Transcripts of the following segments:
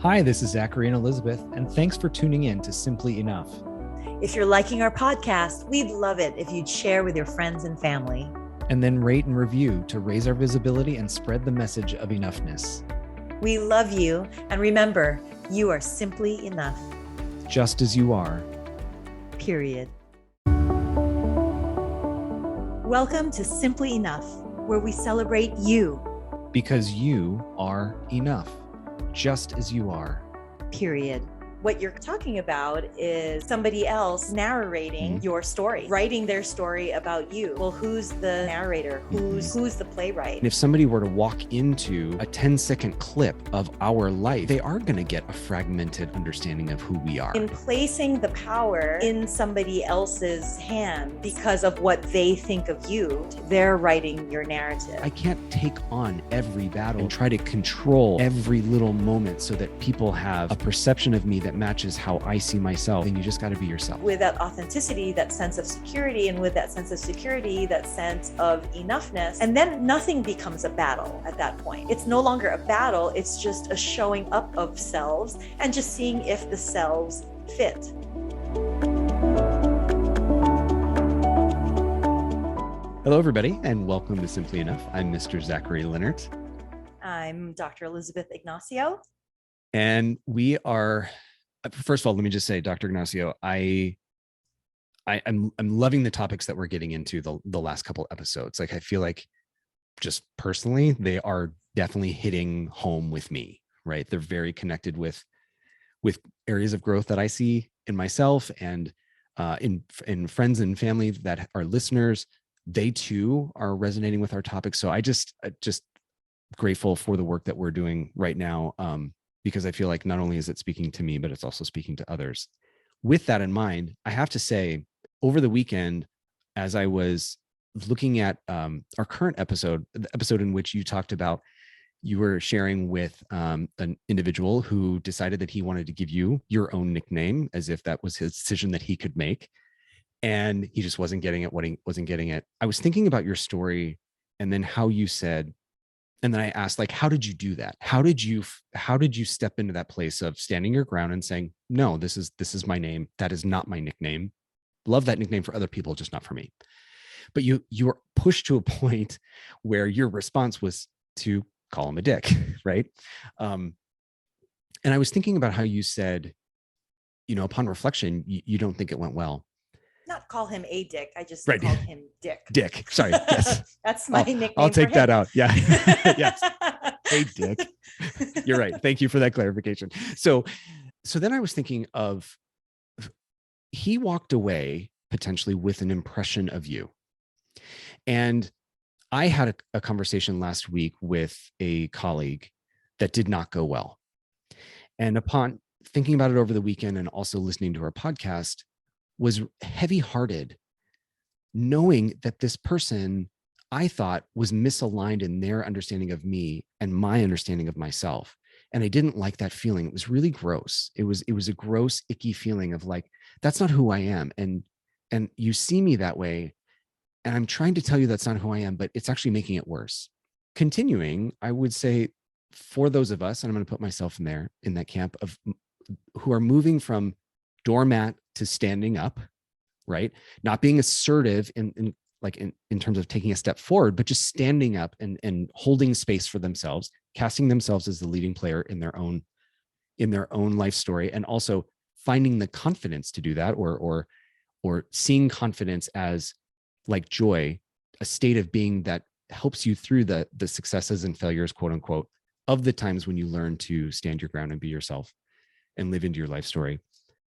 Hi, this is Zachary and Elizabeth, and thanks for tuning in to Simply Enough. If you're liking our podcast, we'd love it if you'd share with your friends and family. And then rate and review to raise our visibility and spread the message of enoughness. We love you, and remember, you are simply enough. Just as you are. Period. Welcome to Simply Enough, where we celebrate you. Because you are enough. Just as you are. Period. What you're talking about is somebody else narrating your story, writing their story about you. Well, who's the narrator? Who's the playwright? And if somebody were to walk into a 10-second clip of our life, they are going to get a fragmented understanding of who we are. In placing the power in somebody else's hand because of what they think of you, they're writing your narrative. I can't take on every battle and try to control every little moment so that people have a perception of me that matches how I see myself. And you just got to be yourself. With that authenticity, that sense of security, and with that sense of security, that sense of enoughness. And then nothing becomes a battle at that point. It's no longer a battle. It's just a showing up of selves and just seeing if the selves fit. Hello, everybody, and welcome to Simply Enough. I'm Mr. Zachary Leonard. I'm Dr. Elizabeth Ignacio. And we are, first of all, let me just say, Dr. Ignacio, I'm loving the topics that we're getting into the last couple episodes. Like, I feel like just personally, they are definitely hitting home with me, right? They're very connected with areas of growth that I see in myself and in friends and family that are listeners. They too are resonating with our topics. So I just grateful for the work that we're doing right now. Because I feel like not only is it speaking to me, but it's also speaking to others. With that in mind, I have to say, over the weekend, as I was looking at our current episode, the episode in which you talked about, you were sharing with an individual who decided that he wanted to give you your own nickname, as if that was his decision that he could make. And he just wasn't getting it. I was thinking about your story and then how you said, and then I asked, like, how did you do that? How did you step into that place of standing your ground and saying, no, this is my name. That is not my nickname. Love that nickname for other people, just not for me. But you were pushed to a point where your response was to call him a dick, right? And I was thinking about how you said, upon reflection, you don't think it went well. Not call him a dick. I just Right. called him Dick. Dick. Sorry. Yes. That's my nickname. I'll take that out. Yeah. Yes. Hey, Dick. You're right. Thank you for that clarification. So then I was thinking of, he walked away potentially with an impression of you. And I had a conversation last week with a colleague that did not go well. And upon thinking about it over the weekend and also listening to our podcast, was heavy-hearted, knowing that this person I thought was misaligned in their understanding of me and my understanding of myself. And I didn't like that feeling. It was really gross. It was a gross, icky feeling of like, that's not who I am. And you see me that way. And I'm trying to tell you that's not who I am, but it's actually making it worse. Continuing, I would say for those of us, and I'm going to put myself in that camp of who are moving from doormat to standing up, right? Not being assertive in terms of taking a step forward, but just standing up and holding space for themselves, casting themselves as the leading player in their own life story, and also finding the confidence to do that, or seeing confidence as like joy, a state of being that helps you through the successes and failures, quote unquote, of the times when you learn to stand your ground and be yourself and live into your life story.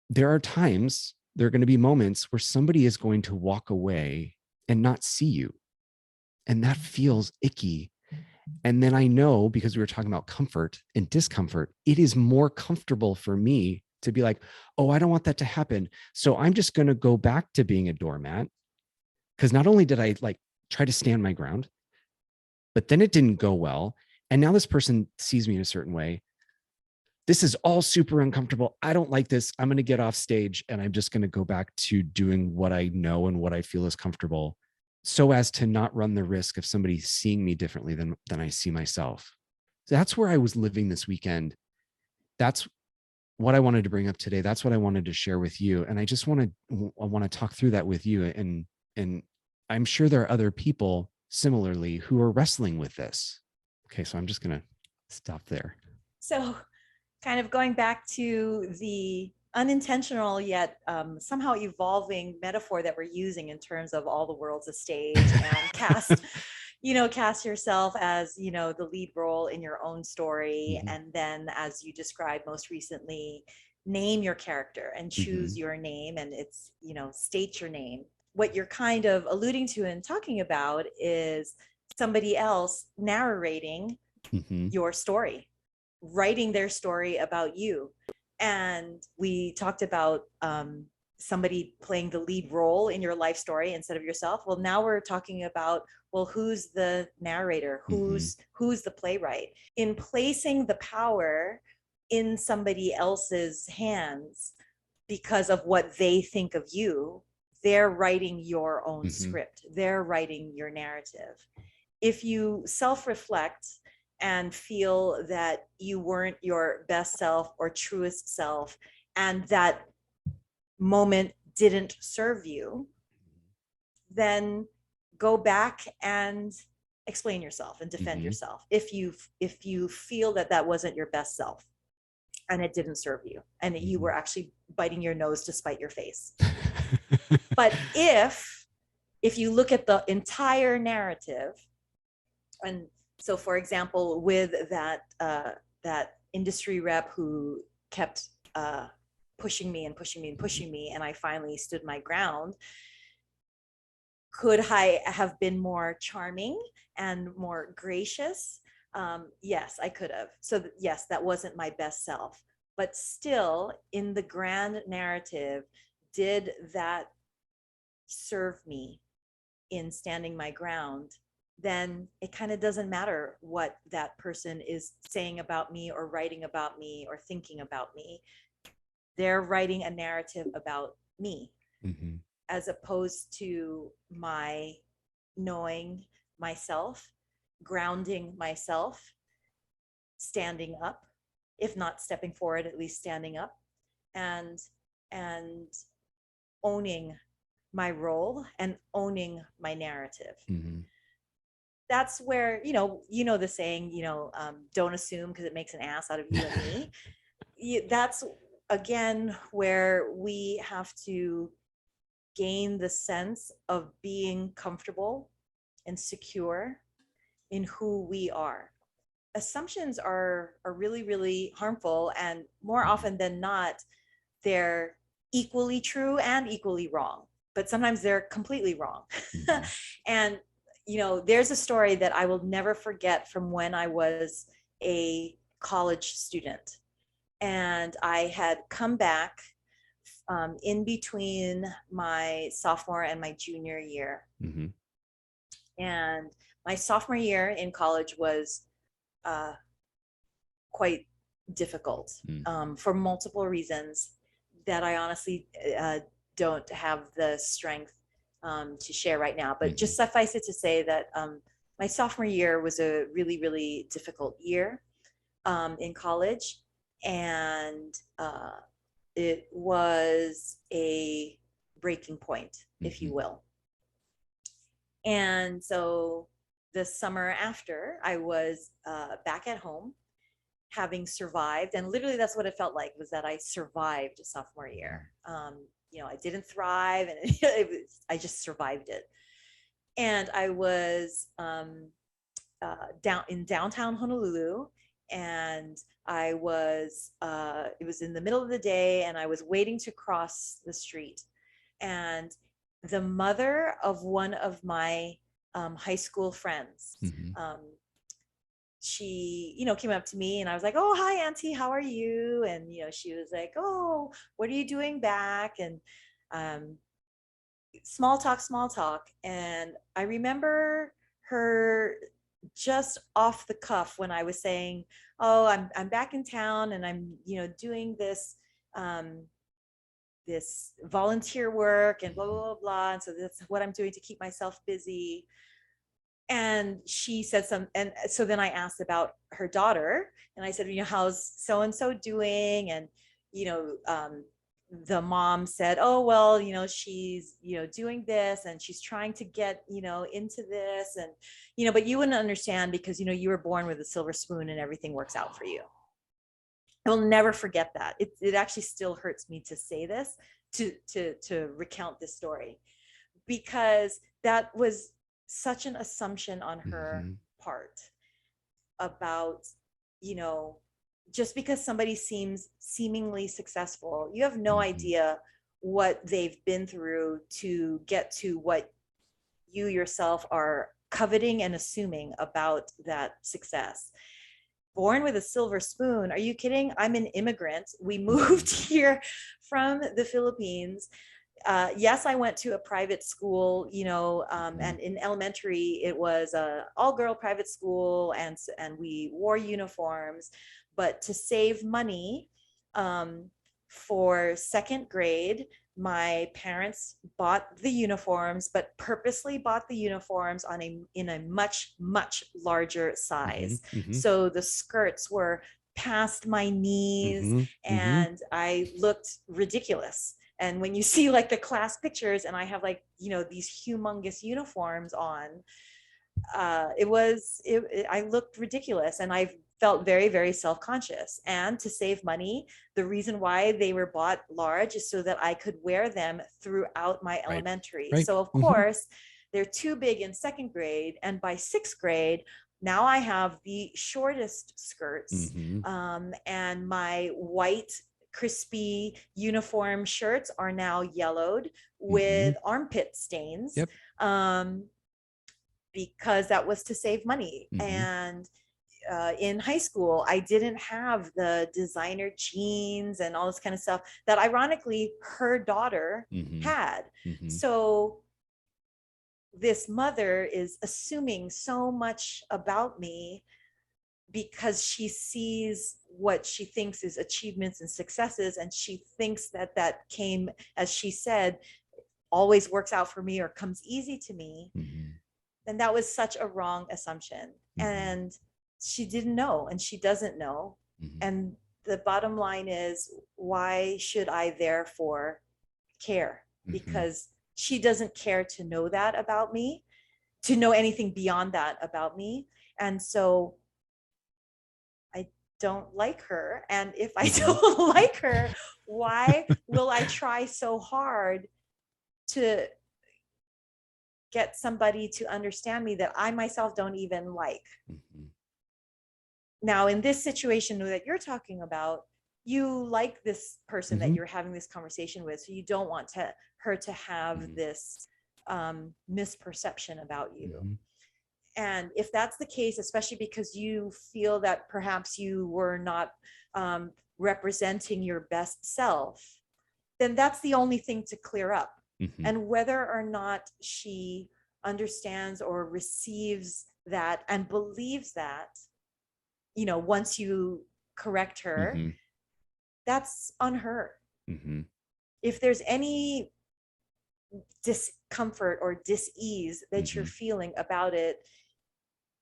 There are going to be moments where somebody is going to walk away and not see you. And that feels icky. And then I know, because we were talking about comfort and discomfort, it is more comfortable for me to be like, oh, I don't want that to happen. So I'm just going to go back to being a doormat. Because not only did I try to stand my ground, but then it didn't go well. And now this person sees me in a certain way. This is all super uncomfortable. I don't like this. I'm going to get off stage and I'm just going to go back to doing what I know and what I feel is comfortable, so as to not run the risk of somebody seeing me differently than I see myself. So that's where I was living this weekend. that's what I wanted to bring up today. That's what I wanted to share with you. And I just I want to talk through that with you. And I'm sure there are other people similarly who are wrestling with this. Okay. So I'm just going to stop there. So kind of going back to the unintentional yet somehow evolving metaphor that we're using in terms of all the world's a stage and cast yourself as, the lead role in your own story. Mm-hmm. And then, as you described most recently, name your character and choose Mm-hmm. your name, and it's, state your name. What you're kind of alluding to and talking about is somebody else narrating Mm-hmm. your story, writing their story about you. And we talked about somebody playing the lead role in your life story instead of yourself. Well, now we're talking about, well, who's the narrator? Who's the playwright? In placing the power in somebody else's hands because of what they think of you, they're writing your own Mm-hmm. script. They're writing your narrative. If you self-reflect and feel that you weren't your best self or truest self, and that moment didn't serve you, then go back and explain yourself and defend Mm-hmm. yourself if you feel that that wasn't your best self and it didn't serve you and you were actually biting your nose to spite your face. But if you look at the entire narrative, and so for example, with that industry rep who kept pushing me and pushing me and pushing me, and I finally stood my ground, could I have been more charming and more gracious? Yes, I could have. So yes, that wasn't my best self, but still in the grand narrative, did that serve me in standing my ground? Then it kind of doesn't matter what that person is saying about me or writing about me or thinking about me. They're writing a narrative about me, Mm-hmm. as opposed to my knowing myself, grounding myself, standing up, if not stepping forward, at least standing up, and and owning my role and owning my narrative. Mm-hmm. That's where, the saying, don't assume because it makes an ass out of you and me. That's again where we have to gain the sense of being comfortable and secure in who we are. Assumptions are really, really harmful, and more often than not, they're equally true and equally wrong, but sometimes they're completely wrong. Mm-hmm. And there's a story that I will never forget from when I was a college student, and I had come back in between my sophomore and my junior year. Mm-hmm. And my sophomore year in college was uh, quite difficult for multiple reasons that I honestly don't have the strength to share right now. But just suffice it to say that my sophomore year was a really, really difficult year in college. And it was a breaking point, if you will. And so the summer after, I was back at home, having survived, and literally that's what it felt like, was that I survived sophomore year. I didn't thrive, and I just survived it. And I was down in downtown Honolulu, and I was it was in the middle of the day, and I was waiting to cross the street, and the mother of one of my high school friends, she came up to me, and I was like, oh, hi auntie, how are you? And she was like, oh, what are you doing back? And small talk. And I remember her just off the cuff when I was saying, oh, I'm back in town, and I'm doing this this volunteer work and blah blah blah blah, and so that's what I'm doing to keep myself busy. And she said and so then I asked about her daughter, and I said, how's so and so doing? And you know the mom said, oh well, she's doing this, and she's trying to get into this, and but you wouldn't understand because you were born with a silver spoon and everything works out for you. I will never forget that. It actually still hurts me to say this, to recount this story, because that was such an assumption on her part about, just because somebody seems seemingly successful, you have no idea what they've been through to get to what you yourself are coveting and assuming about that success. Born with a silver spoon. Are you kidding? I'm an immigrant. We moved here from the Philippines. Yes, I went to a private school, and in elementary, it was a all-girl private school, and we wore uniforms. But to save money for second grade, my parents bought the uniforms, but purposely bought the uniforms in a much, much larger size. So the skirts were past my knees, and I looked ridiculous. And when you see like the class pictures, and I have like, these humongous uniforms on, I looked ridiculous, and I felt very, very self-conscious. And to save money, the reason why they were bought large is so that I could wear them throughout my elementary. So of course, they're too big in second grade. And by sixth grade, now I have the shortest skirts, and my white crispy uniform shirts are now yellowed with armpit stains, because that was to save money. And in high school, I didn't have the designer jeans and all this kind of stuff that ironically her daughter had. So this mother is assuming so much about me because she sees what she thinks is achievements and successes, and she thinks that came, as she said, always works out for me or comes easy to me. And that was such a wrong assumption. And she didn't know, and she doesn't know. And the bottom line is, why should I therefore care? Because she doesn't care to know that about me, to know anything beyond that about me. And so I don't like her. And if I don't like her, why will I try so hard to get somebody to understand me that I myself don't even like? Now, in this situation that you're talking about, you like this person that you're having this conversation with, so you don't want her to have this misperception about you. And if that's the case, especially because you feel that perhaps you were not representing your best self, then that's the only thing to clear up. And whether or not she understands or receives that and believes that, once you correct her, that's on her. If there's any discomfort or dis-ease that you're feeling about it,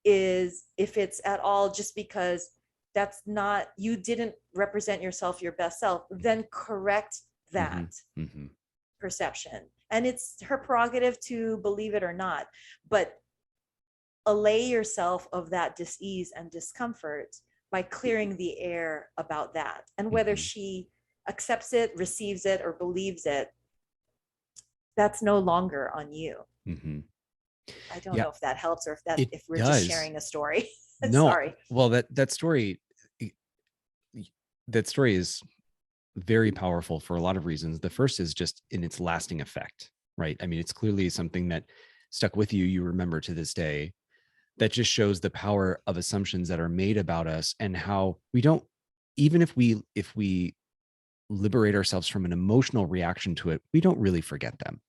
is if it's at all just because that's not, you didn't represent yourself, your best self, then correct that perception. And it's her prerogative to believe it or not, but allay yourself of that dis-ease and discomfort by clearing the air about that. And whether she accepts it, receives it, or believes it, that's no longer on you. I don't know if that helps, or if we're just sharing a story. No, sorry. Well, that story is very powerful for a lot of reasons. The first is just in its lasting effect, right? I mean, it's clearly something that stuck with you. You remember to this day. That just shows the power of assumptions that are made about us, and how we don't, even if we liberate ourselves from an emotional reaction to it, we don't really forget them.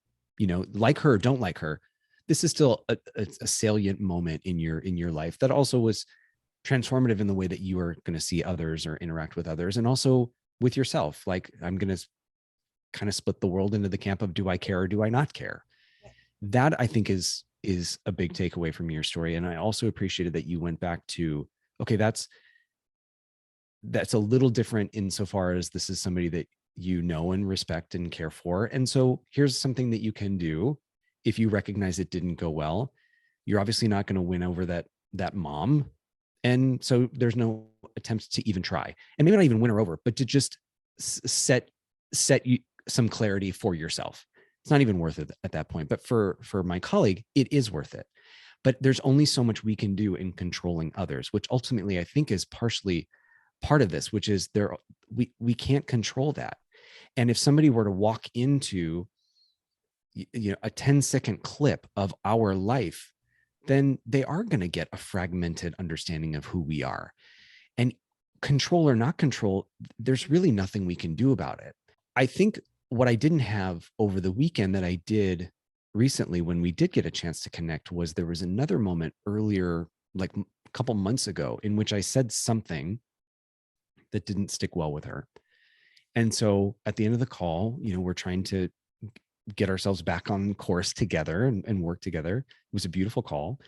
Like her, don't like her. This is still a salient moment in your life that also was transformative in the way that you are going to see others or interact with others, and also with yourself. Like, I'm going to kind of split the world into the camp of, do I care or do I not care? That, I think, is is a big takeaway from your story. And I also appreciated that you went back to, okay, that's a little different insofar as this is somebody that you know and respect and care for. And so here's something that you can do if you recognize it didn't go well. You're obviously not going to win over that mom. And so there's no attempt to even try. And maybe not even win her over, but to just set you some clarity for yourself. It's not even worth it at that point. But for my colleague, it is worth it. But there's only so much we can do in controlling others, which ultimately I think is partially part of this, which is we can't control that. And if somebody were to walk into a 10-second clip of our life, then they are going to get a fragmented understanding of who we are. And control or not control, there's really nothing we can do about it. I think what I didn't have over the weekend that I did recently when we did get a chance to connect was there was another moment earlier, like a couple months ago, in which I said something that didn't stick well with her. And so at the end of the call, we're trying to get ourselves back on course together and work together. It was a beautiful call.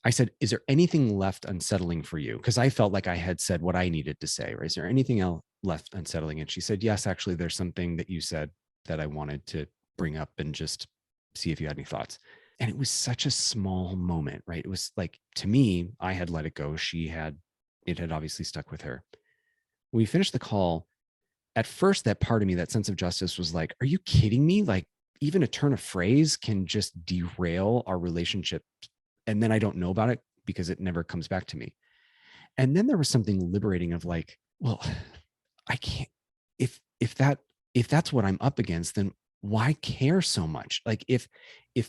I said, is there anything left unsettling for you? Because I felt like I had said what I needed to say, right? Is there anything else left unsettling? And she said, yes, actually, there's something that you said that I wanted to bring up and just see if you had any thoughts. And it was such a small moment, right? It was like, to me, I had let it go. It had obviously stuck with her. When we finished the call, at first, that part of me, that sense of justice was like, are you kidding me? Like, even a turn of phrase can just derail our relationship. And then I don't know about it because it never comes back to me. And then there was something liberating of like, well, I can't, if that's what I'm up against, then why care so much? Like if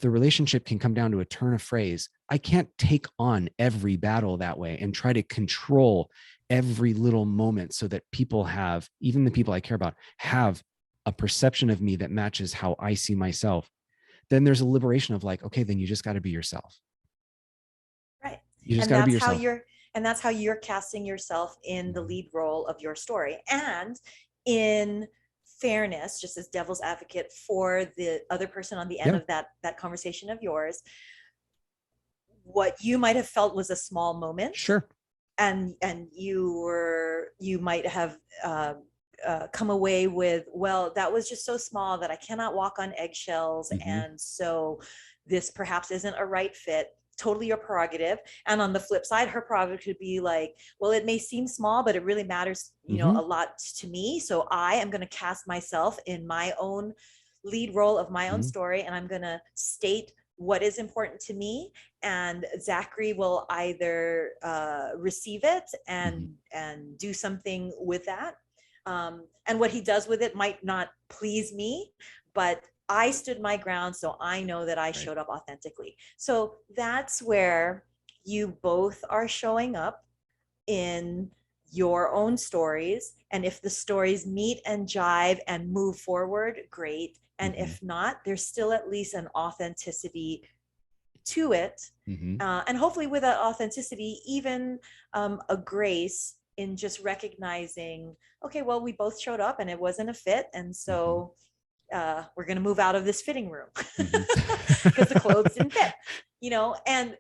the relationship can come down to a turn of phrase, I can't take on every battle that way and try to control every little moment so that people have, even the people I care about, have a perception of me that matches how I see myself. Then there's a liberation of like, okay, then you just got to be yourself. Right. You just got to be yourself. And that's how you're casting yourself in the lead role of your story. And in fairness, just as devil's advocate for the other person on the end of that conversation of yours, what you might have felt was a small moment. Sure. And you might have come away with, well, that was just so small that I cannot walk on eggshells. Mm-hmm. And so this perhaps isn't a right fit. Totally your prerogative. And on the flip side, her prerogative could be like, well, it may seem small, but it really matters, a lot to me. So I am going to cast myself in my own lead role of my own story. And I'm going to state what is important to me. And Zachary will either receive it and do something with that. And what he does with it might not please me, but I stood my ground, so I know that I showed up authentically. So that's where you both are showing up in your own stories. And if the stories meet and jive and move forward, great. And if not, there's still at least an authenticity to it. And hopefully with that authenticity, even a grace in just recognizing, okay, well, we both showed up and it wasn't a fit. And so we're going to move out of this fitting room because the clothes didn't fit, and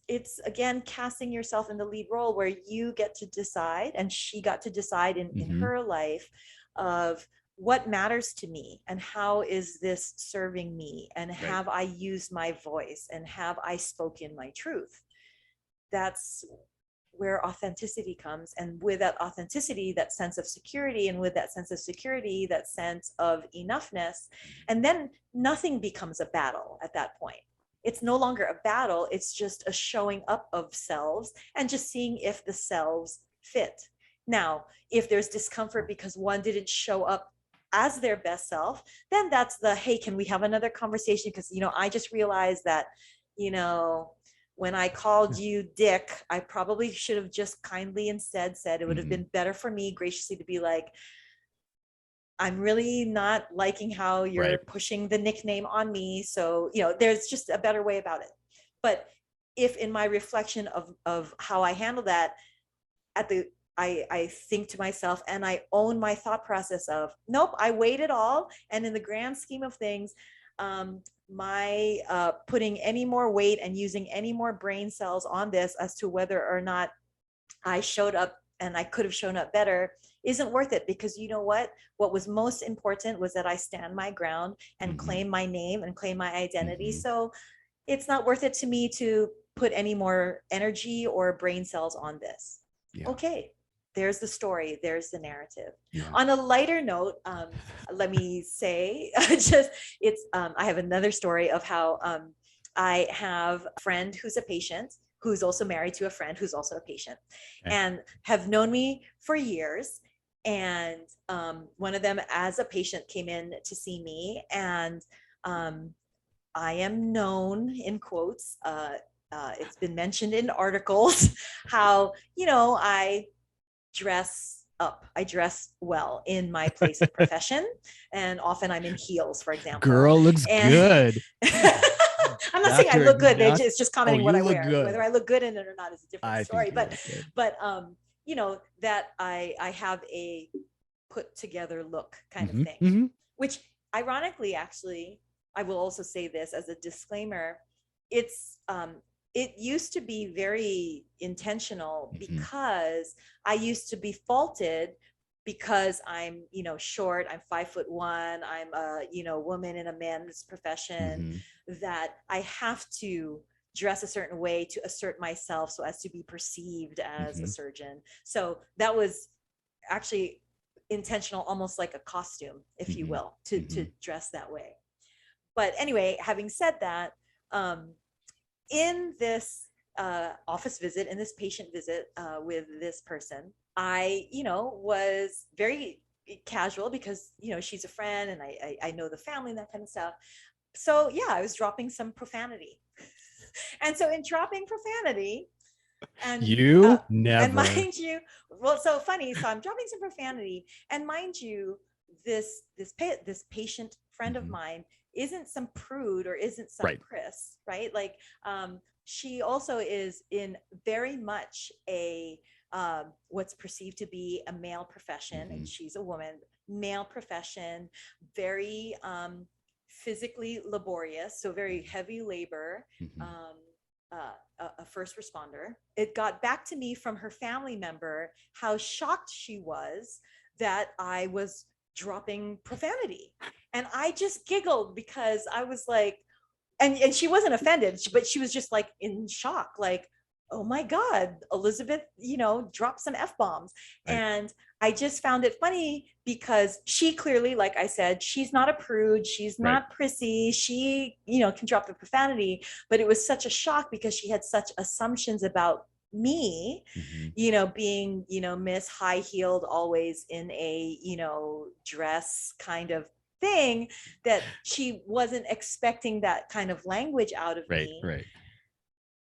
it's again, casting yourself in the lead role where you get to decide, and she got to decide in her life of what matters to me and how is this serving me, and have I used my voice, and have I spoken my truth? That's where authenticity comes. And with that authenticity, that sense of security, and with that sense of security, that sense of enoughness. And then nothing becomes a battle at that point. It's no longer a battle. It's just a showing up of selves and just seeing if the selves fit. Now, if there's discomfort because one didn't show up as their best self, then that's the, hey, can we have another conversation? Because, I just realized that, when I called you Dick, I probably should have just kindly instead said, it would have been better for me graciously to be like, I'm really not liking how you're pushing the nickname on me. So, there's just a better way about it. But if in my reflection of how I handle that, I think to myself and I own my thought process of, nope, I weighed it all. And in the grand scheme of things, putting any more weight and using any more brain cells on this as to whether or not I showed up and I could have shown up better isn't worth it, because you know what was most important was that I stand my ground and claim my name and claim my identity. So it's not worth it to me to put any more energy or brain cells on this. Okay, there's the story, there's the narrative. On a lighter note, let me say, I have another story of how I have a friend who's a patient who's also married to a friend who's also a patient, and have known me for years. And one of them, as a patient, came in to see me, and I am known, in quotes, it's been mentioned in articles, how, I dress up. I dress well in my place of profession, and often I'm in heels, for example. Girl looks good. I'm not saying I look good. It's just commenting what I wear. Good. Whether I look good in it or not is a different story. But that I have a put together look kind of thing, which ironically, actually, I will also say this as a disclaimer. It used to be very intentional, because I used to be faulted because I'm, short, I'm 5'1", I'm a, woman in a man's profession, that I have to dress a certain way to assert myself so as to be perceived as a surgeon. So that was actually intentional, almost like a costume, if you will, to dress that way. But anyway, having said that, in this office visit, in this patient visit with this person, I, was very casual because, she's a friend and I know the family and that kind of stuff. So yeah, I was dropping some profanity. And so in dropping profanity, and never. And mind you, well, so funny. So I'm dropping some profanity, and mind you, this patient friend of mine isn't some prude or isn't some priss, right? Like, she also is in very much a what's perceived to be a male profession, and she's a woman, male profession, very physically laborious, so very heavy labor, a first responder. It got back to me from her family member how shocked she was that I was dropping profanity. And I just giggled because I was like, and she wasn't offended, but she was just like in shock, like, oh my God, Elizabeth, dropped some F-bombs. And I just found it funny because she clearly, like I said, she's not a prude. She's not prissy. She, can drop the profanity, but it was such a shock because she had such assumptions about me, being, Miss High Heeled, always in a, dress kind of thing, that she wasn't expecting that kind of language out of me.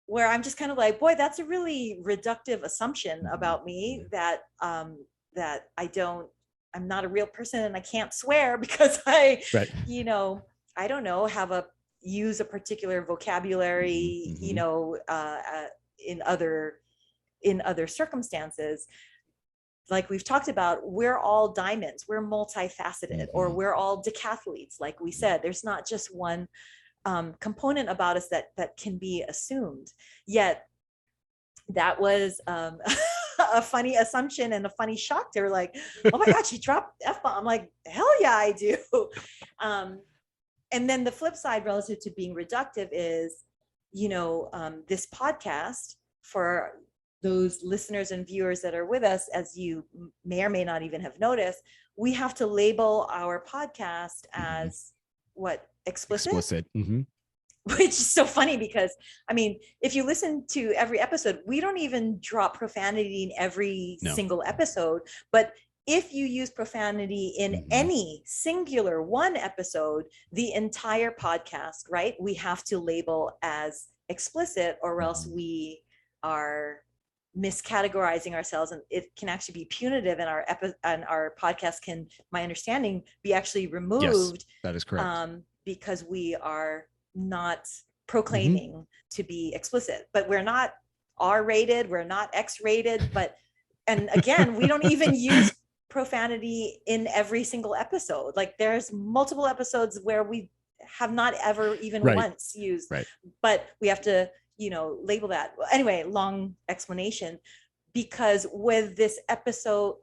Where I'm just kind of like, boy, that's a really reductive assumption about me, that that I'm not a real person and I can't swear because I, I don't know, use a particular vocabulary, in other circumstances. Like we've talked about, we're all diamonds, we're multifaceted, or we're all decathletes. Like we said, there's not just one component about us that can be assumed. Yet that was a funny assumption and a funny shock. They were like, oh my God, she dropped F-bomb. I'm like, hell yeah, I do. And then the flip side relative to being reductive is, this podcast, for those listeners and viewers that are with us, as you may or may not even have noticed, we have to label our podcast as what? Explicit. Which is so funny because, if you listen to every episode, we don't even drop profanity in every single episode. But if you use profanity in any singular one episode, the entire podcast, right, we have to label as explicit, or else we are miscategorizing ourselves, and it can actually be punitive, and our podcast can, my understanding, be actually removed. Yes, that is correct. Because we are not proclaiming to be explicit, but we're not R-rated, we're not X-rated, and again, we don't even use profanity in every single episode. Like there's multiple episodes where we have not ever even Right. once used, Right. but we have to, label that. Anyway, long explanation. Because with this episode,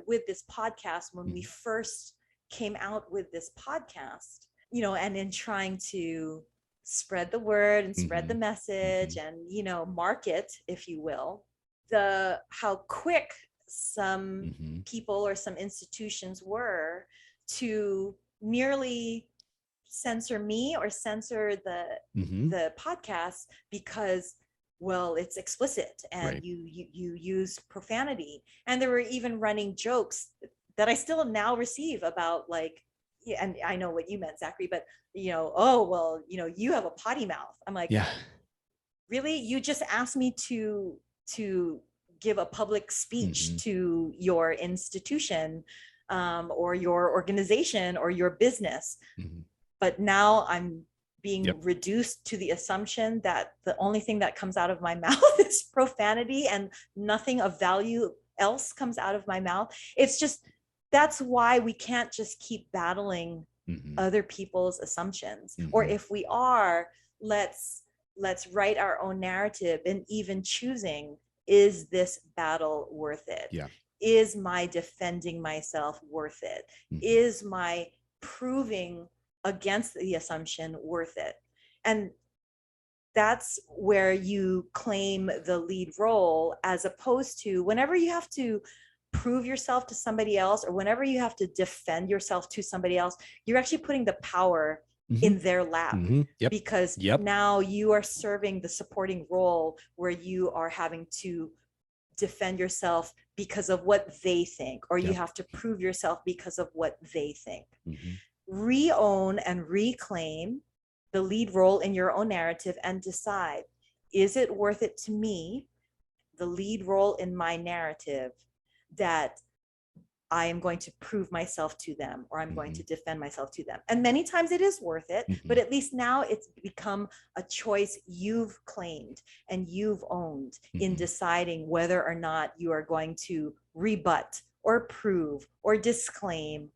with this podcast, when we first came out with this podcast, and in trying to spread the word and spread the message and, market, if you will, how quick some people or some institutions were to merely censor me or censor the podcast because, well, it's explicit and Right. you use profanity. And there were even running jokes that I still now receive about, like, yeah, and I know what you meant, Zachary, but oh, well, you have a potty mouth. I'm like, Yeah. really? You just asked me to give a public speech to your institution, or your organization or your business. But now I'm being reduced to the assumption that the only thing that comes out of my mouth is profanity and nothing of value else comes out of my mouth. It's just, that's why we can't just keep battling other people's assumptions. Or if we are, let's write our own narrative, and even choosing, is this battle worth it? Yeah. Is my defending myself worth it? Is my proving against the assumption worth it? And that's where you claim the lead role, as opposed to whenever you have to prove yourself to somebody else, or whenever you have to defend yourself to somebody else, you're actually putting the power in their lap. Because now you are serving the supporting role where you are having to defend yourself because of what they think, or you have to prove yourself because of what they think. Re-own and reclaim the lead role in your own narrative and decide, is it worth it to me, the lead role in my narrative, that I am going to prove myself to them, or I'm going to defend myself to them? And many times it is worth it, but at least now it's become a choice you've claimed and you've owned in deciding whether or not you are going to rebut or prove or disclaim,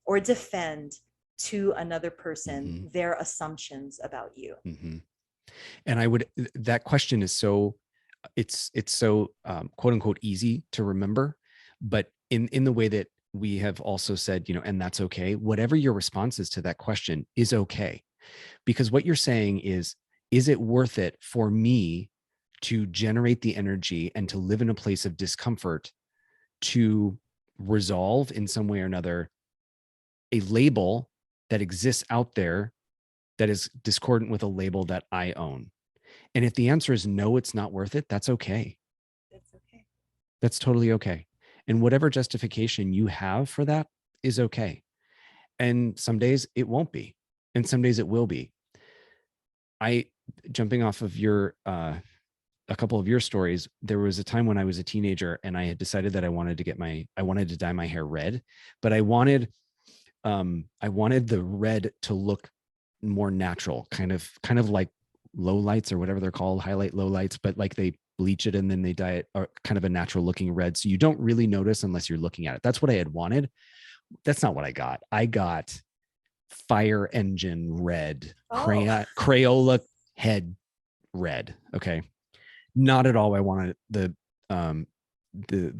or defend to another person their assumptions about you. And that question is so, it's so quote unquote easy to remember, but in the way that we have also said, and that's okay. Whatever your response is to that question is okay. Because what you're saying is it worth it for me to generate the energy and to live in a place of discomfort to resolve in some way or another a label that exists out there that is discordant with a label that I own? And if the answer is no, it's not worth it, that's okay. That's okay. That's totally okay. And whatever justification you have for that is okay. And some days it won't be, and some days it will be. Jumping off of a couple of your stories, there was a time when I was a teenager and I had decided that I wanted to dye my hair red, but I wanted the red to look more natural, kind of like low lights or whatever they're called, highlight low lights, but like they bleach it and then they dye it, or kind of a natural looking red. So you don't really notice unless you're looking at it. That's what I had wanted. That's not what I got. I got fire engine red, Crayola head red. Okay. Not at all. I wanted the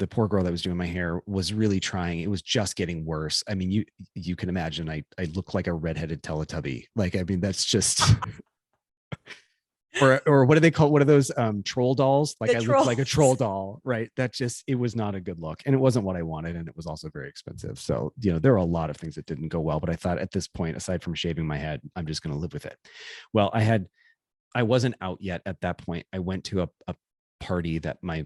poor girl that was doing my hair was really trying. It was just getting worse. I mean, you can imagine I look like a redheaded Teletubby. Like, I mean, that's just or what do they call, what are those troll dolls? Like, I look like a troll doll, right? It was not a good look, and it wasn't what I wanted, and it was also very expensive. So, there are a lot of things that didn't go well, but I thought at this point, aside from shaving my head, I'm just going to live with it. Well, I wasn't out yet at that point. I went to a party that my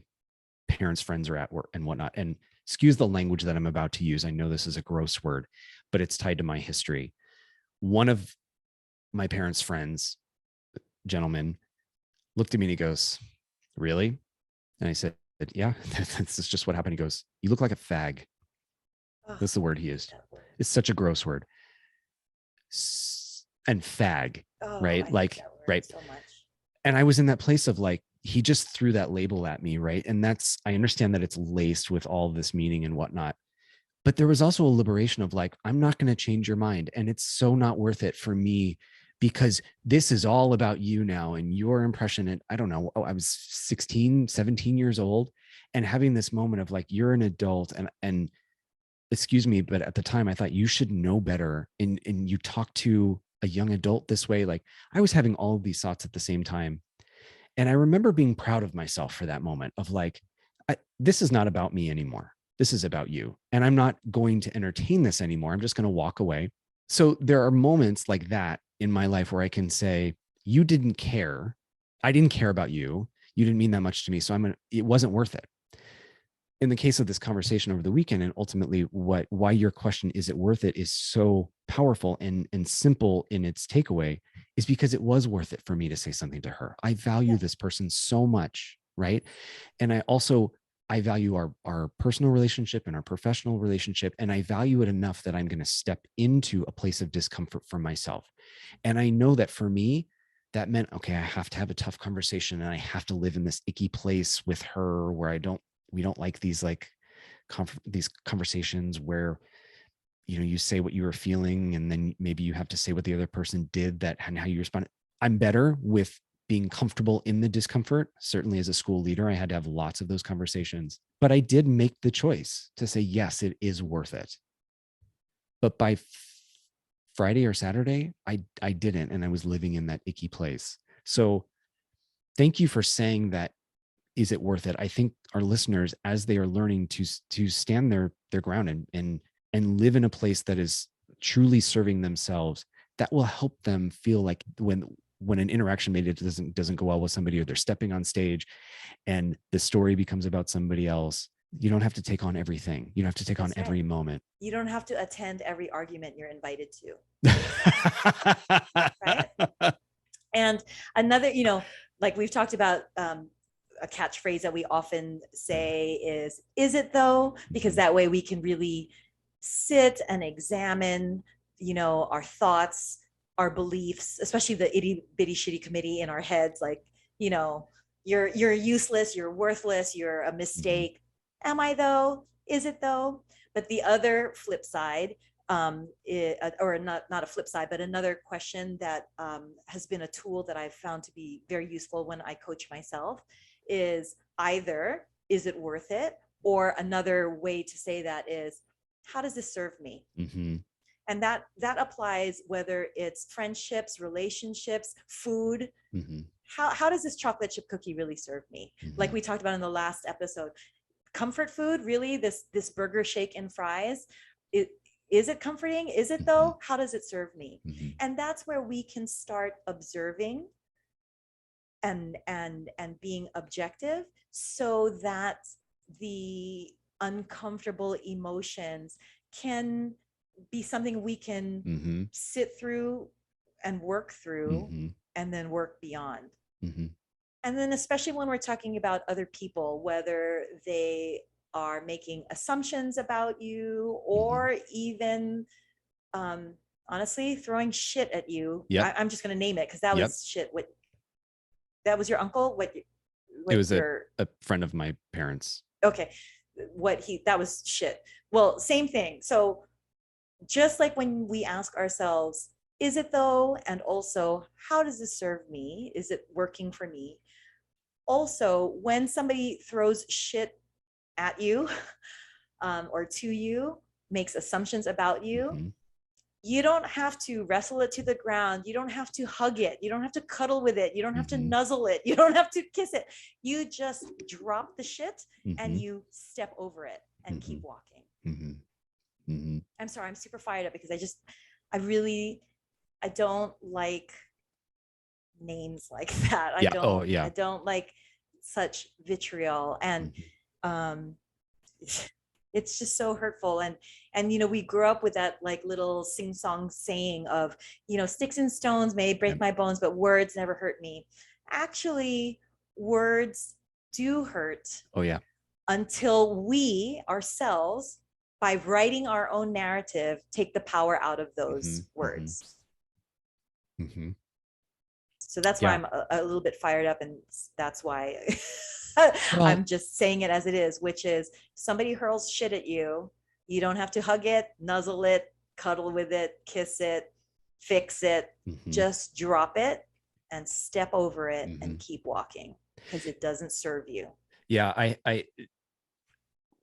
parents' friends are at work and whatnot. And excuse the language that I'm about to use. I know this is a gross word, but it's tied to my history. One of my parents' friends, gentleman, looked at me and he goes, "Really?" And I said, "Yeah, this is just what happened." He goes, "You look like a fag." That's the word he used. It's such a gross word. And fag, right? Like, right. So much. And I was in that place of like, he just threw that label at me, right? And I understand that it's laced with all this meaning and whatnot. But there was also a liberation of like, I'm not going to change your mind. And it's so not worth it for me because this is all about you now and your impression. And I don't know, I was 16, 17 years old and having this moment of like, you're an adult and excuse me, but at the time I thought you should know better. And you talk to a young adult this way. Like I was having all of these thoughts at the same time. And I remember being proud of myself for that moment of like, this is not about me anymore. This is about you. And I'm not going to entertain this anymore. I'm just going to walk away. So there are moments like that in my life where I can say, you didn't care. I didn't care about you. You didn't mean that much to me. So it wasn't worth it. In the case of this conversation over the weekend, and ultimately why your question, is it worth it, is so powerful and simple in its takeaway, is because it was worth it for me to say something to her. I value this person so much, right? And I value our personal relationship and our professional relationship, and I value it enough that I'm going to step into a place of discomfort for myself. And I know that for me, that meant, okay, I have to have a tough conversation and I have to live in this icky place with her where we don't like these these conversations where, you say what you were feeling and then maybe you have to say what the other person did that and how you respond. I'm better with being comfortable in the discomfort. Certainly as a school leader, I had to have lots of those conversations, but I did make the choice to say, yes, it is worth it. But by Friday or Saturday, I didn't. And I was living in that icky place. So thank you for saying that. Is it worth it? I think our listeners, as they are learning to stand their ground and live in a place that is truly serving themselves, that will help them feel like when an interaction maybe doesn't go well with somebody, or they're stepping on stage and the story becomes about somebody else, you don't have to take on everything. You don't have to take on every moment. You don't have to attend every argument you're invited to. Right? And another, like we've talked about, a catchphrase that we often say is it though? Because that way we can really sit and examine, our thoughts, our beliefs, especially the itty bitty shitty committee in our heads. Like, you're useless, you're worthless, you're a mistake. Am I though? Is it though? But the other flip side, or not a flip side, but another question that has been a tool that I've found to be very useful when I coach myself is either, is it worth it? Or another way to say that is, how does this serve me? Mm-hmm. And that applies whether it's friendships, relationships, food. Mm-hmm. How does this chocolate chip cookie really serve me? Mm-hmm. Like we talked about in the last episode, comfort food, really, this burger, shake, and fries, is it comforting? Is it though? How does it serve me? Mm-hmm. And that's where we can start observing and being objective, so that the uncomfortable emotions can be something we can sit through and work through, and then work beyond. And then especially when we're talking about other people, whether they are making assumptions about you or even honestly throwing shit at you. Yep. I'm just going to name it because that was shit. What, that was your uncle? What it was a friend of my parents. Okay. That was shit. Well, same thing. So just like when we ask ourselves, is it though? And also, how does this serve me? Is it working for me? Also, when somebody throws shit at you or to you, makes assumptions about you, you don't have to wrestle it to the ground. You don't have to hug it. You don't have to cuddle with it. You don't have to nuzzle it. You don't have to kiss it. You just drop the shit and you step over it and keep walking. I'm sorry, I'm super fired up because I don't like names like that. I don't like such vitriol, and it's just so hurtful. And we grew up with that like little sing-song saying of, sticks and stones may break my bones, but words never hurt me. Actually, words do hurt. Oh yeah. Until we ourselves, by writing our own narrative, take the power out of those words. So that's why I'm a little bit fired up, and that's why I'm just saying it as it is, which is somebody hurls shit at you, You don't have to hug it, nuzzle it, cuddle with it, kiss it, fix it. Just drop it and step over it and keep walking, because it doesn't serve you. Yeah, I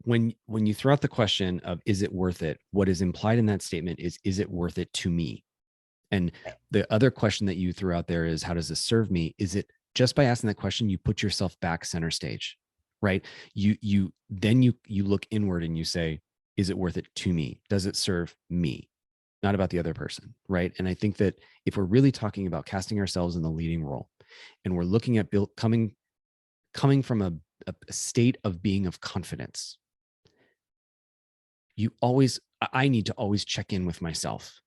when you throw out the question of is it worth it, what is implied in that statement is it worth it to me? And Right. the other question that you threw out there is how does this serve me? Is it just by asking that question, you put yourself back center stage, right? You then you look inward and you say, is it worth it to me? Does it serve me? Not about the other person, right? And I think that if we're really talking about casting ourselves in the leading role, and we're looking at coming from a state of being of confidence, I need to always check in with myself.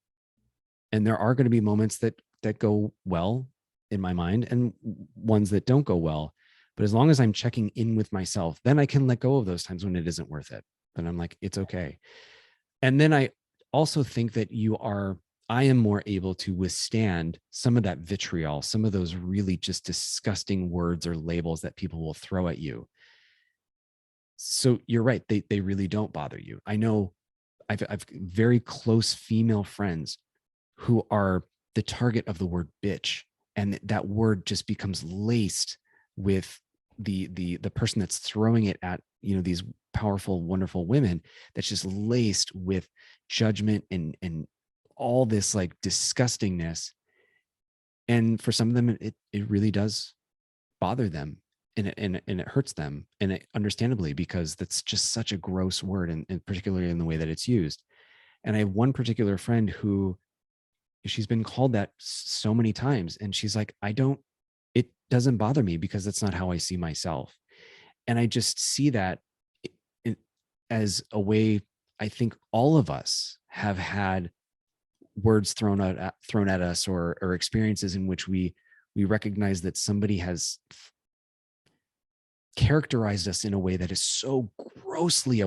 And there are going to be moments that go well in my mind and ones that don't go well. But as long as I'm checking in with myself, then I can let go of those times when it isn't worth it. Then I'm like, it's okay. And then I also think that I am more able to withstand some of that vitriol, some of those really just disgusting words or labels that people will throw at you. So you're right. They really don't bother you. I know I've very close female friends who are the target of the word bitch, and that word just becomes laced with the person that's throwing it at these powerful, wonderful women. That's just laced with judgment and all this like disgustingness. And for some of them, it really does bother them, and it hurts them, and understandably, because that's just such a gross word, and particularly in the way that it's used. And I have one particular friend who she's been called that so many times, and she's like, it doesn't bother me because that's not how I see myself. And I just see that as a way, I think all of us have had words thrown at us, or experiences in which we recognize that somebody has characterized us in a way that is so grossly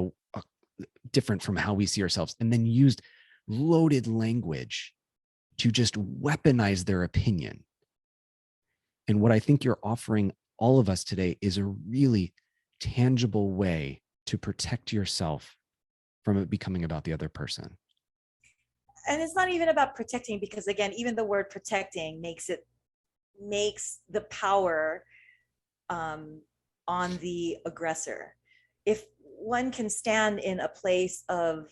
different from how we see ourselves, and then used loaded language to just weaponize their opinion. And what I think you're offering all of us today is a really tangible way to protect yourself from it becoming about the other person. And it's not even about protecting, because again, even the word protecting makes the power on the aggressor. If one can stand in a place of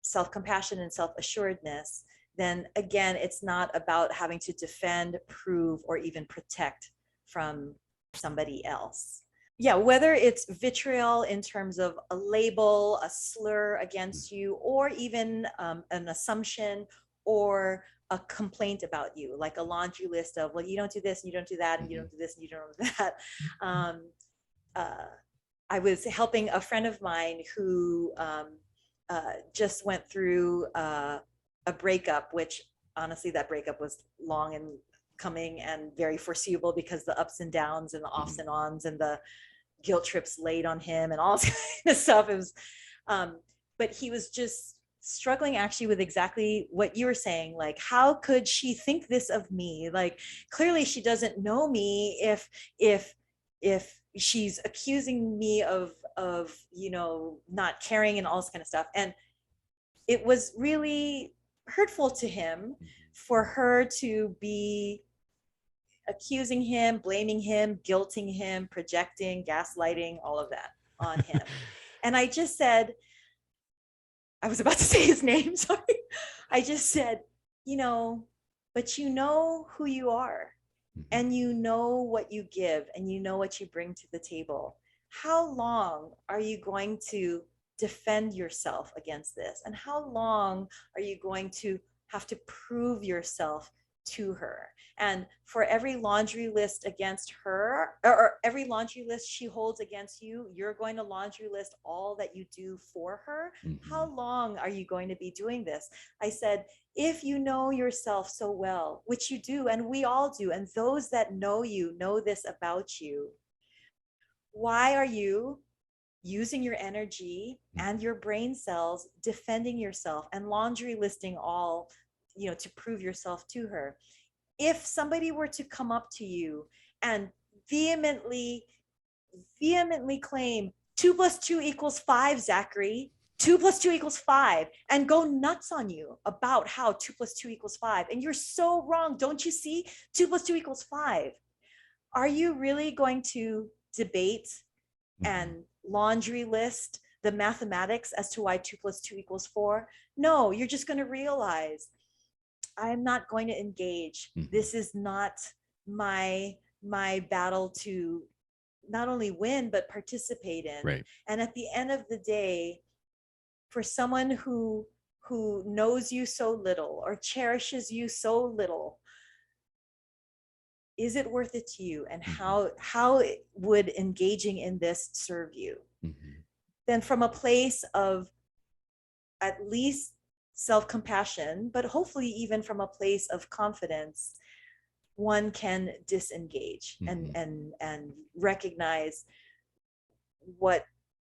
self-compassion and self-assuredness, then again, it's not about having to defend, prove, or even protect from somebody else. Yeah, whether it's vitriol in terms of a label, a slur against you, or even an assumption or a complaint about you, like a laundry list of, well, you don't do this and you don't do that and you don't do this and you don't do that. I was helping a friend of mine who just went through a breakup, which honestly, that breakup was long and coming and very foreseeable, because the ups and downs and the offs and ons and the guilt trips laid on him and all this kind of stuff. It was, but he was just struggling actually with exactly what you were saying. Like, how could she think this of me? Like, clearly she doesn't know me if she's accusing me of not caring and all this kind of stuff. And it was really hurtful to him for her to be accusing him, blaming him, guilting him, projecting, gaslighting, all of that on him. And I just said, I was about to say his name, sorry. I just said, but you know who you are, and you know what you give, and you know what you bring to the table. How long are you going to defend yourself against this? And how long are you going to have to prove yourself to her? And for every laundry list against her, or every laundry list she holds against you, you're going to laundry list all that you do for her. How long are you going to be doing this? I said, if you know yourself so well, which you do, and we all do, and those that know you know this about you, why are you using your energy and your brain cells defending yourself and laundry listing all, to prove yourself to her? If somebody were to come up to you and vehemently claim 2 + 2 = 5, Zachary, 2 + 2 = 5 and go nuts on you about how 2 + 2 = 5. And you're so wrong. Don't you see? 2 + 2 = 5. Are you really going to debate and laundry list the mathematics as to why 2 + 2 = 4? No, you're just going to realize I'm not going to engage. This is not my battle to not only win, but participate in. Right. And at the end of the day, for someone who knows you so little or cherishes you so little, is it worth it to you? And how would engaging in this serve you? Then from a place of at least self-compassion, but hopefully even from a place of confidence, one can disengage and recognize what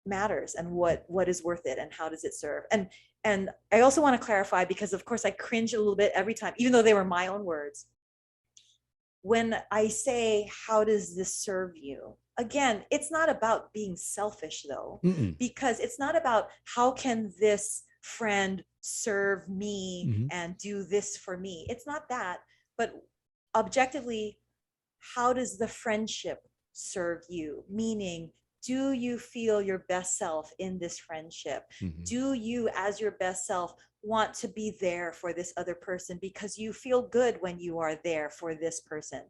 matters and what is worth it and how does it serve. And I also want to clarify, because of course I cringe a little bit every time, even though they were my own words, when I say, how does this serve you? Again, it's not about being selfish though, because it's not about how can this friend serve me and do this for me. It's not that, but objectively, how does the friendship serve you? Meaning, do you feel your best self in this friendship? Do you, as your best self, want to be there for this other person because you feel good when you are there for this person?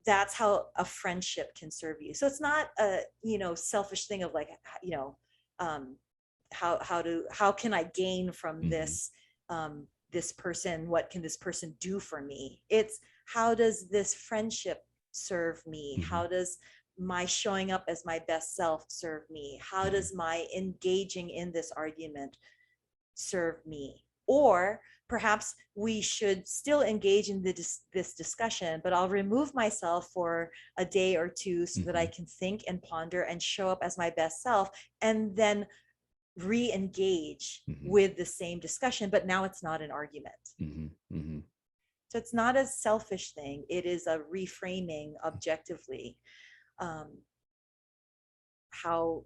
That's how a friendship can serve you. So it's not a, selfish thing of like, how can I gain from this, this person? What can this person do for me? It's, how does this friendship serve me? How does my showing up as my best self serve me? How does my engaging in this argument serve me? Or perhaps we should still engage in this discussion, but I'll remove myself for a day or two so that I can think and ponder and show up as my best self, and then re-engage with the same discussion, but now it's not an argument. So it's not a selfish thing. It is a reframing objectively. How,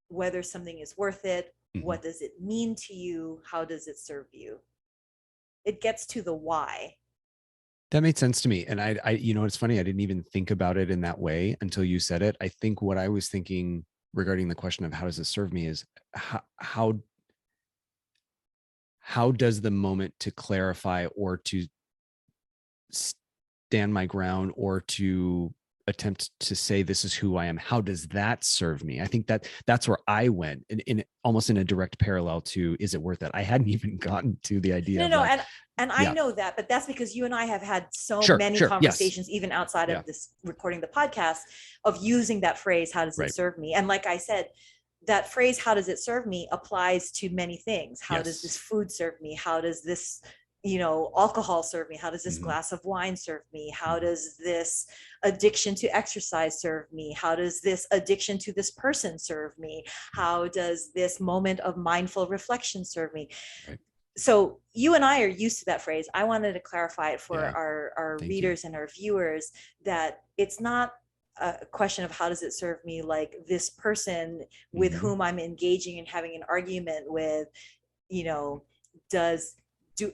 whether something is worth it, what does it mean to you? How does it serve you? It gets to the why. That made sense to me. And I, it's funny. I didn't even think about it in that way until you said it. I think what I was thinking regarding the question of how does this serve me is how does the moment to clarify or to stand my ground or to attempt to say this is who I am, how does that serve me? I think that's where I went in almost in a direct parallel to, is it worth it? I hadn't even gotten to the idea. No, and I know that, but that's because you and I have had so many conversations, even outside of this recording the podcast, of using that phrase, how does it serve me? And like I said, that phrase, how does it serve me, applies to many things. How does this food serve me? How does this alcohol serve me? How does this glass of wine serve me? How does this addiction to exercise serve me? How does this addiction to this person serve me? How does this moment of mindful reflection serve me? Right. So you and I are used to that phrase. I wanted to clarify it for our readers and our viewers, that it's not a question of how does it serve me, like this person with whom I'm engaging and having an argument with,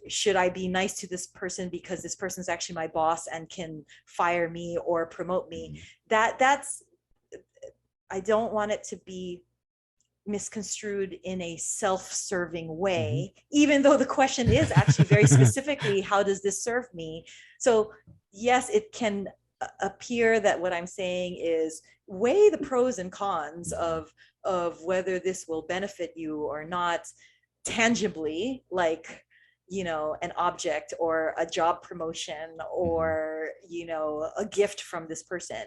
should I be nice to this person because this person's actually my boss and can fire me or promote me? That's, I don't want it to be misconstrued in a self-serving way, even though the question is actually very specifically, how does this serve me? So yes, it can appear that what I'm saying is weigh the pros and cons of whether this will benefit you or not tangibly, like an object or a job promotion or a gift from this person.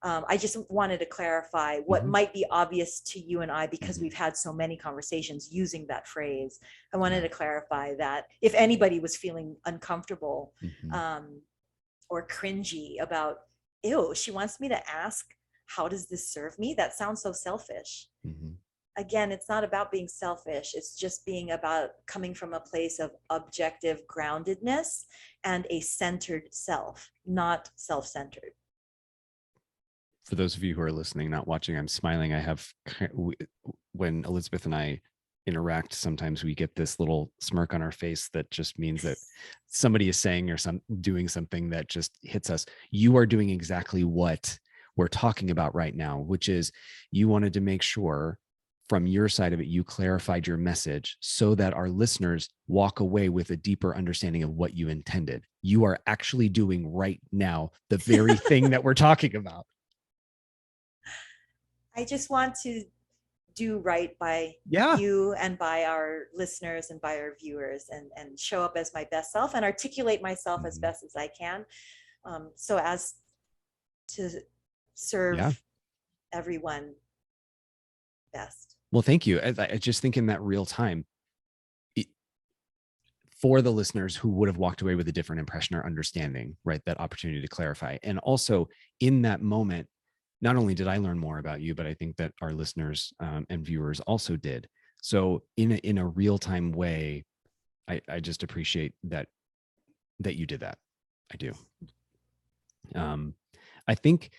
I just wanted to clarify what might be obvious to you and I, because we've had so many conversations using that phrase. I wanted to clarify that if anybody was feeling uncomfortable or cringy about, ew, she wants me to ask, how does this serve me? That sounds so selfish. Again, it's not about being selfish. It's just being about coming from a place of objective groundedness and a centered self, not self-centered. For those of you who are listening, not watching, I'm smiling. I have, when Elizabeth and I interact, sometimes we get this little smirk on our face that just means that somebody is saying or doing something that just hits us. You are doing exactly what we're talking about right now, which is you wanted to make sure from your side of it, you clarified your message so that our listeners walk away with a deeper understanding of what you intended. You are actually doing right now the very thing that we're talking about. I just want to do right by you and by our listeners and by our viewers, and show up as my best self and articulate myself as best as I can, so as to serve everyone best. Well, thank you. I just think in that real time, for the listeners who would have walked away with a different impression or understanding, right? That opportunity to clarify. And also in that moment, not only did I learn more about you, but I think that our listeners and viewers also did. So in a real-time way, I just appreciate that you did that. I do. I think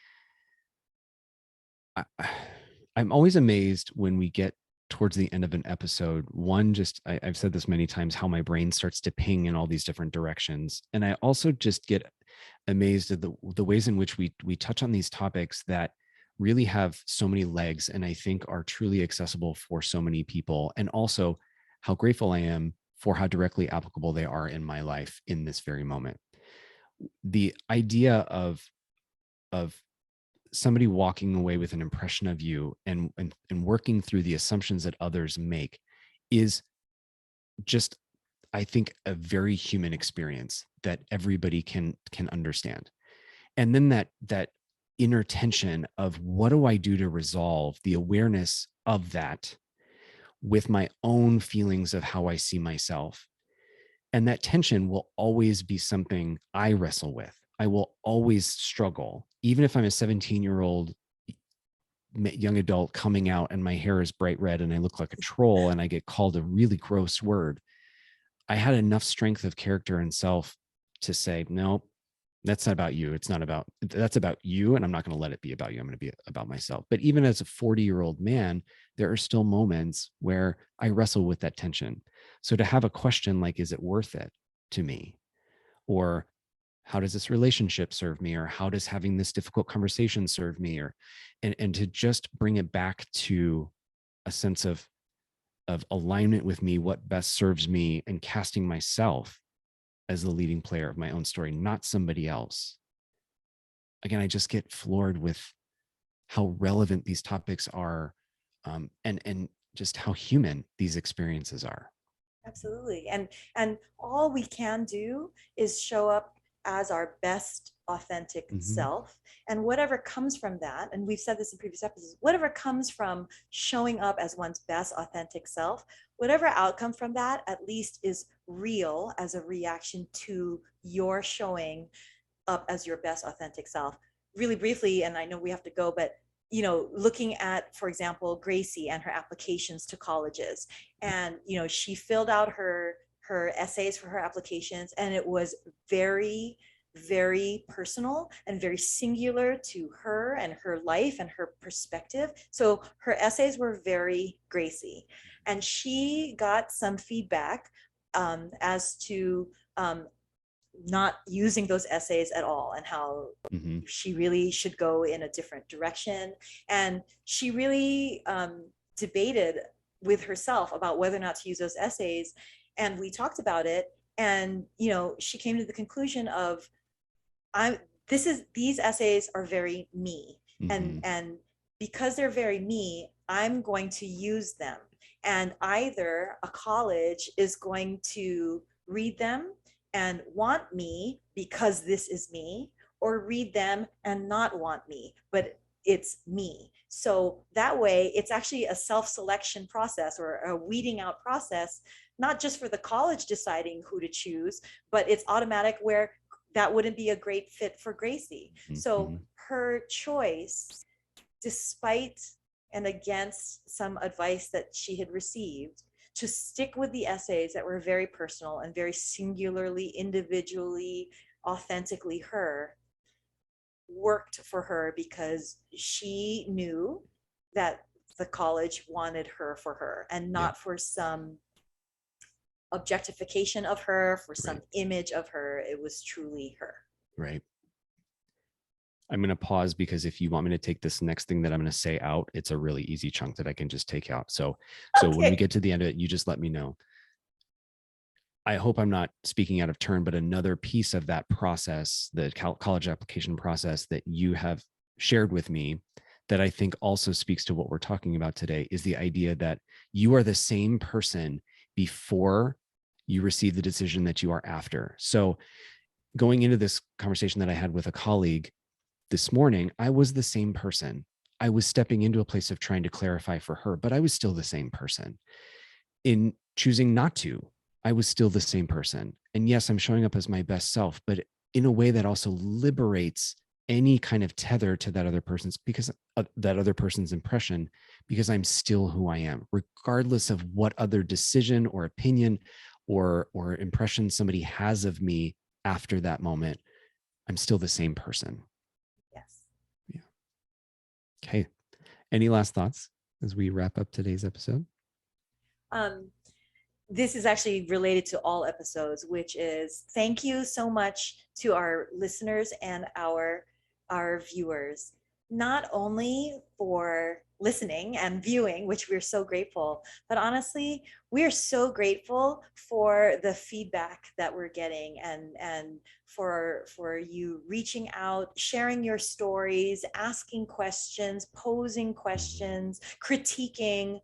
I'm always amazed when we get towards the end of an episode. One, just I've said this many times, how my brain starts to ping in all these different directions. And I also just get amazed at the ways in which we touch on these topics that really have so many legs and I think are truly accessible for so many people. And also how grateful I am for how directly applicable they are in my life in this very moment. The idea of somebody walking away with an impression of you and working through the assumptions that others make is just, I think, a very human experience that everybody can understand. And then that inner tension of what do I do to resolve the awareness of that with my own feelings of how I see myself. And that tension will always be something I wrestle with. I will always struggle, even if I'm a 17-year-old young adult coming out and my hair is bright red and I look like a troll and I get called a really gross word. I had enough strength of character and self to say, no, that's not about you. It's not about, that's about you. And I'm not going to let it be about you. I'm going to be about myself. But even as a 40-year-old man, there are still moments where I wrestle with that tension. So to have a question like, is it worth it to me? Or how does this relationship serve me? Or how does having this difficult conversation serve me? Or, and to just bring it back to a sense of alignment with me, what best serves me, and casting myself as the leading player of my own story, not somebody else. Again, I just get floored with how relevant these topics are, and just how human these experiences are. Absolutely. And all we can do is show up as our best authentic self, and whatever comes from that, and we've said this in previous episodes, whatever comes from showing up as one's best authentic self, whatever outcome from that at least is real as a reaction to your showing up as your best authentic self. Really briefly, and I know we have to go, but looking at, for example, Gracie and her applications to colleges, and she filled out her essays for her applications, and it was very, very personal and very singular to her and her life and her perspective. So her essays were very Gracie, and she got some feedback as to not using those essays at all, and how she really should go in a different direction. And she really debated with herself about whether or not to use those essays. And we talked about it, and she came to the conclusion of, these essays are very me, and because they're very me, I'm going to use them, and either a college is going to read them and want me because this is me, or read them and not want me, but it's me. So that way, it's actually a self-selection process, or a weeding out process, not just for the college deciding who to choose, but it's automatic, where that wouldn't be a great fit for Gracie. So her choice, despite and against some advice that she had received, to stick with the essays that were very personal and very singularly, individually, authentically her, worked for her, because she knew that the college wanted her for her and not for some objectification of her, for some image of her. It was truly her. Right. I'm going to pause because if you want me to take this next thing that I'm going to say out, it's a really easy chunk that I can just take out. So when we get to the end of it, you just let me know. I hope I'm not speaking out of turn, but another piece of that process, the college application process that you have shared with me that I think also speaks to what we're talking about today is the idea that you are the same person before you receive the decision that you are after. So going into this conversation that I had with a colleague this morning, I was the same person. I was stepping into a place of trying to clarify for her, but I was still the same person. In choosing not to, I was still the same person. And yes, I'm showing up as my best self, but in a way that also liberates any kind of tether to that other person's, because that other person's impression, because I'm still who I am, regardless of what other decision or opinion or impression somebody has of me after that moment. I'm still the same person. Yes. Yeah. Okay. Any last thoughts as we wrap up today's episode? This is actually related to all episodes, which is thank you so much to our listeners and our viewers, not only for listening and viewing, which we're so grateful, but honestly, we're so grateful for the feedback that we're getting and for you reaching out, sharing your stories, asking questions, posing questions, critiquing.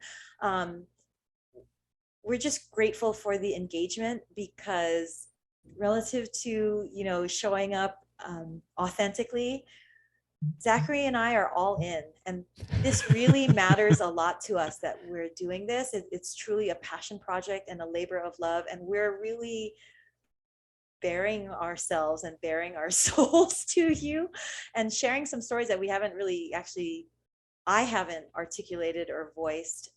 We're just grateful for the engagement, because relative to, showing up authentically, Zachary and I are all in, and this really matters a lot to us that we're doing this. It's truly a passion project and a labor of love, and we're really bearing ourselves and bearing our souls to you and sharing some stories that we haven't really I haven't articulated or voiced.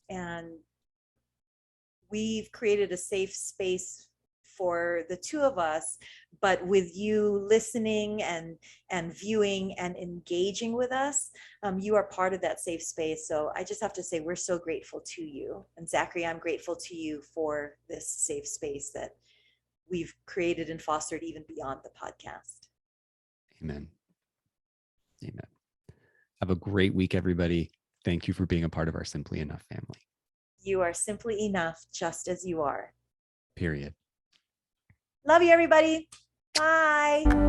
And we've created a safe space for the two of us, but with you listening and viewing and engaging with us, you are part of that safe space. So I just have to say, we're so grateful to you. And Zachary, I'm grateful to you for this safe space that we've created and fostered even beyond the podcast. Amen. Amen. Have a great week, everybody. Thank you for being a part of our Simply Enough family. You are simply enough just as you are. Period. Love you, everybody. Bye.